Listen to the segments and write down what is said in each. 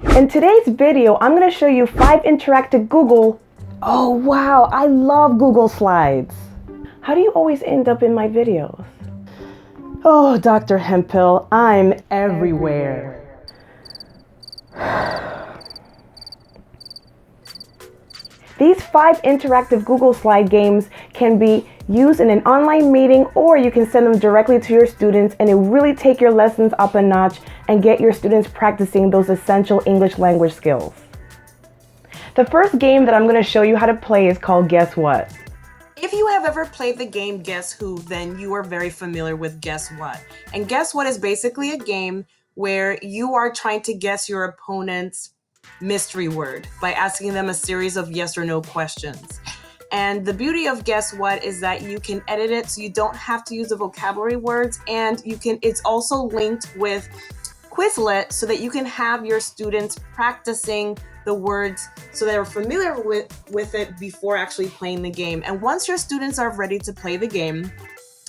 In today's video, I'm going to show you 5 interactive Google. Oh wow, I love Google Slides. How do you always end up in my videos? Oh, Dr. Hemphill, I'm everywhere. These 5 interactive Google Slide games can be used in an online meeting, or you can send them directly to your students, and it really take your lessons up a notch and get your students practicing those essential English language skills. The first game that I'm going to show you how to play is called Guess What? If you have ever played the game Guess Who, then you are very familiar with Guess What. And Guess What is basically a game where you are trying to guess your opponent's mystery word by asking them a series of yes or no questions. And the beauty of Guess What is that you can edit it so you don't have to use the vocabulary words, and it's also linked with Quizlet so that you can have your students practicing the words so they're familiar with it before actually playing the game. And once your students are ready to play the game,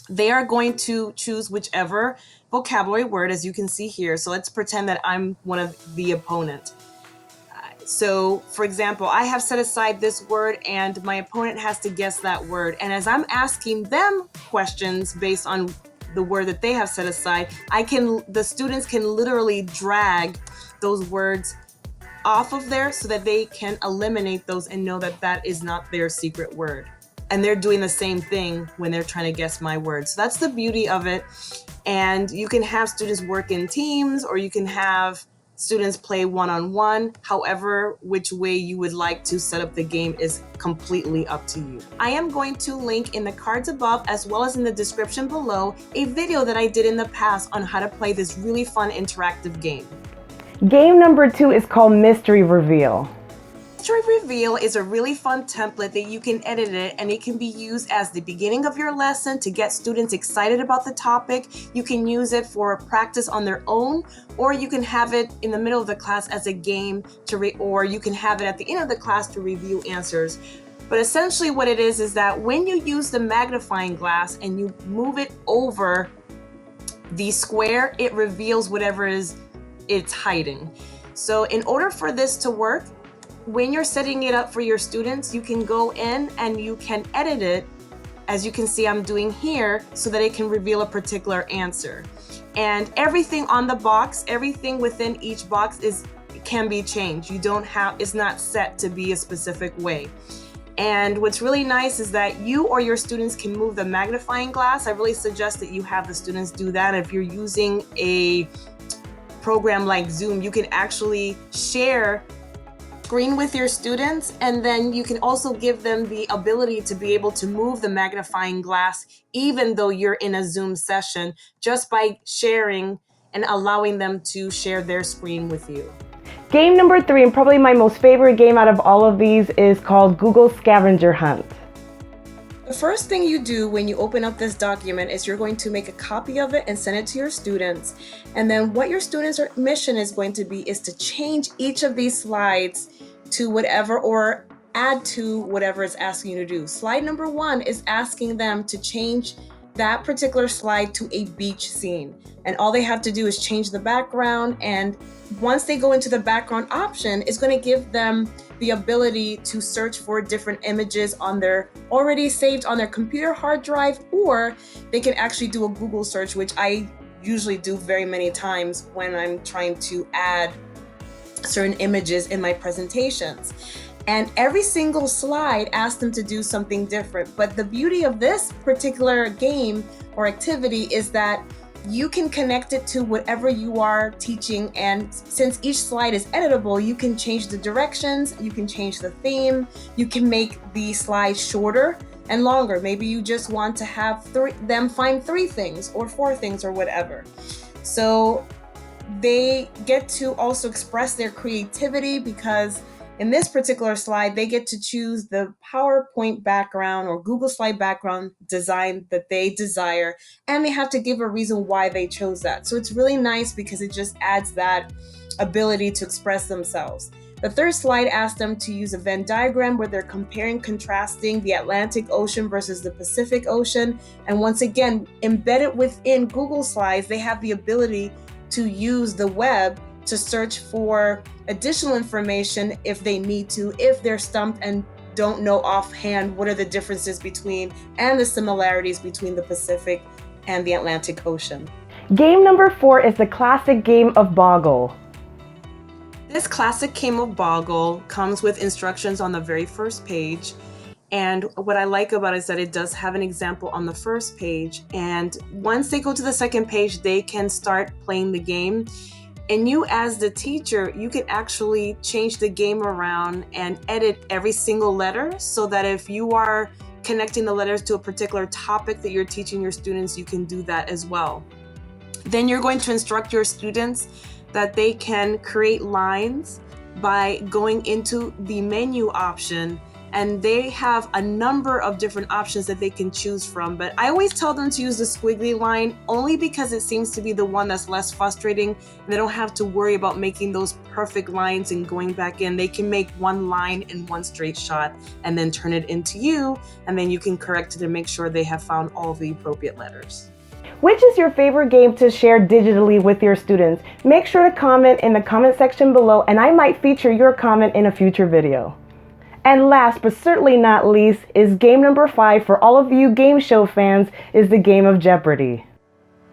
they are going to choose whichever vocabulary word, as you can see here. So let's pretend that I'm one of the opponent. So for example, I have set aside this word and my opponent has to guess that word. And as I'm asking them questions based on the word that they have set aside, the students can literally drag those words off of there so that they can eliminate those and know that that is not their secret word. And they're doing the same thing when they're trying to guess my word. So that's the beauty of it. And you can have students work in teams, or you can have students play one-on-one. However, which way you would like to set up the game is completely up to you. I am going to link in the cards above, as well as in the description below, a video that I did in the past on how to play this really fun interactive game. Game number 2 is called Mystery Reveal. Mystery Reveal is a really fun template that you can edit it, and it can be used as the beginning of your lesson to get students excited about the topic. You can use it for practice on their own, or you can have it in the middle of the class as a game or you can have it at the end of the class to review answers. But essentially what it is that when you use the magnifying glass and you move it over the square, it reveals whatever it's hiding. So in order for this to work, when you're setting it up for your students, you can go in and you can edit it, as you can see I'm doing here, so that it can reveal a particular answer. And everything on the box, everything within each box can be changed. It's not set to be a specific way. And what's really nice is that you or your students can move the magnifying glass. I really suggest that you have the students do that. If you're using a program like Zoom, you can actually share screen with your students, and then you can also give them the ability to be able to move the magnifying glass even though you're in a Zoom session, just by sharing and allowing them to share their screen with you. Game number 3, and probably my most favorite game out of all of these, is called Google Scavenger Hunt. The first thing you do when you open up this document is you're going to make a copy of it and send it to your students. And then what your students' mission is going to be is to change each of these slides to whatever, or add to whatever it's asking you to do. Slide number 1 is asking them to change that particular slide to a beach scene. And all they have to do is change the background, and once they go into the background option, it's going to give them the ability to search for different images already saved on their computer hard drive, or they can actually do a Google search, which I usually do very many times when I'm trying to add certain images in my presentations. And every single slide asks them to do something different. But the beauty of this particular game or activity is that you can connect it to whatever you are teaching, and since each slide is editable, you can change the directions, you can change the theme, you can make the slide shorter and longer. Maybe you just want to have them find 3 things or 4 things or whatever. So they get to also express their creativity, because in this particular slide, they get to choose the PowerPoint background or Google Slide background design that they desire, and they have to give a reason why they chose that. So it's really nice because it just adds that ability to express themselves. The third slide asks them to use a Venn diagram where they're contrasting the Atlantic Ocean versus the Pacific Ocean. And once again, embedded within Google Slides, they have the ability to use the web to search for additional information if they need to, if they're stumped and don't know offhand what are the differences between and the similarities between the Pacific and the Atlantic Ocean. Game number 4 is the classic game of Boggle. This classic game of Boggle comes with instructions on the very first page. And what I like about it is that it does have an example on the first page. And once they go to the second page, they can start playing the game. And you, as the teacher, you can actually change the game around and edit every single letter so that if you are connecting the letters to a particular topic that you're teaching your students, you can do that as well. Then you're going to instruct your students that they can create lines by going into the menu option, and they have a number of different options that they can choose from. But I always tell them to use the squiggly line only because it seems to be the one that's less frustrating. They don't have to worry about making those perfect lines and going back in. They can make one line in one straight shot and then turn it into you, and then you can correct it and make sure they have found all the appropriate letters. Which is your favorite game to share digitally with your students? Make sure to comment in the comment section below, and I might feature your comment in a future video. And last but certainly not least is game number 5 for all of you game show fans, is the game of Jeopardy.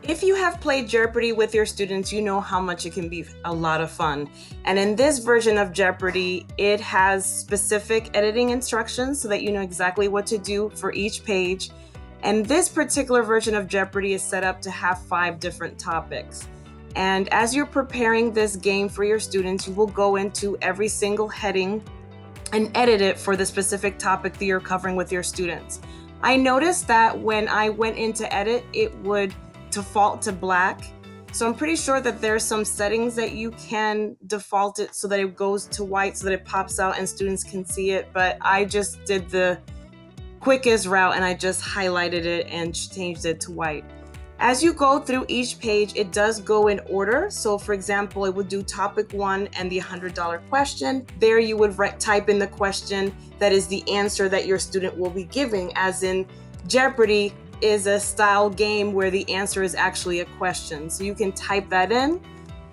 If you have played Jeopardy with your students, you know how much it can be a lot of fun. And in this version of Jeopardy, it has specific editing instructions so that you know exactly what to do for each page. And this particular version of Jeopardy is set up to have 5 different topics. And as you're preparing this game for your students, you will go into every single heading and edit it for the specific topic that you're covering with your students. I noticed that when I went into edit, it would default to black. So I'm pretty sure that there's some settings that you can default it so that it goes to white so that it pops out and students can see it. But I just did the quickest route and I just highlighted it and changed it to white. As you go through each page, it does go in order. So for example, it would do topic 1 and the $100 question. There you would type in the question that is the answer that your student will be giving, as in Jeopardy is a style game where the answer is actually a question. So you can type that in.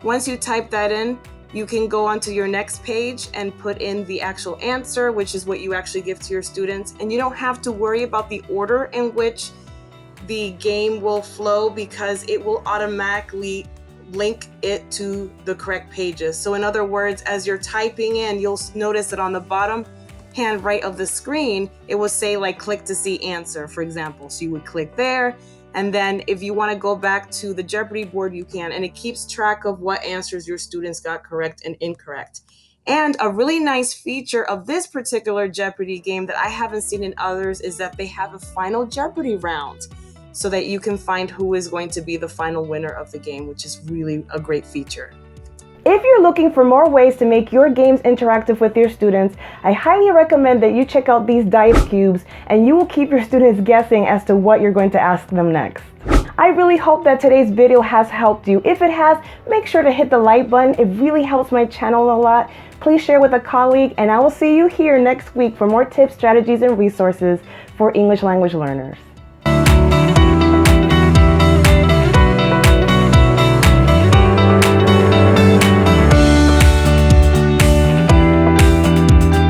Once you type that in, you can go onto your next page and put in the actual answer, which is what you actually give to your students. And you don't have to worry about the order in which the game will flow because it will automatically link it to the correct pages. So in other words, as you're typing in, you'll notice that on the bottom hand right of the screen, it will say like click to see answer, for example. So you would click there. And then if you want to go back to the Jeopardy board, you can, and it keeps track of what answers your students got correct and incorrect. And a really nice feature of this particular Jeopardy game that I haven't seen in others is that they have a final Jeopardy round so that you can find who is going to be the final winner of the game, which is really a great feature. If you're looking for more ways to make your games interactive with your students, I highly recommend that you check out these dice cubes, and you will keep your students guessing as to what you're going to ask them next. I really hope that today's video has helped you. If it has, make sure to hit the like button. It really helps my channel a lot. Please share with a colleague, and I will see you here next week for more tips, strategies, and resources for English language learners.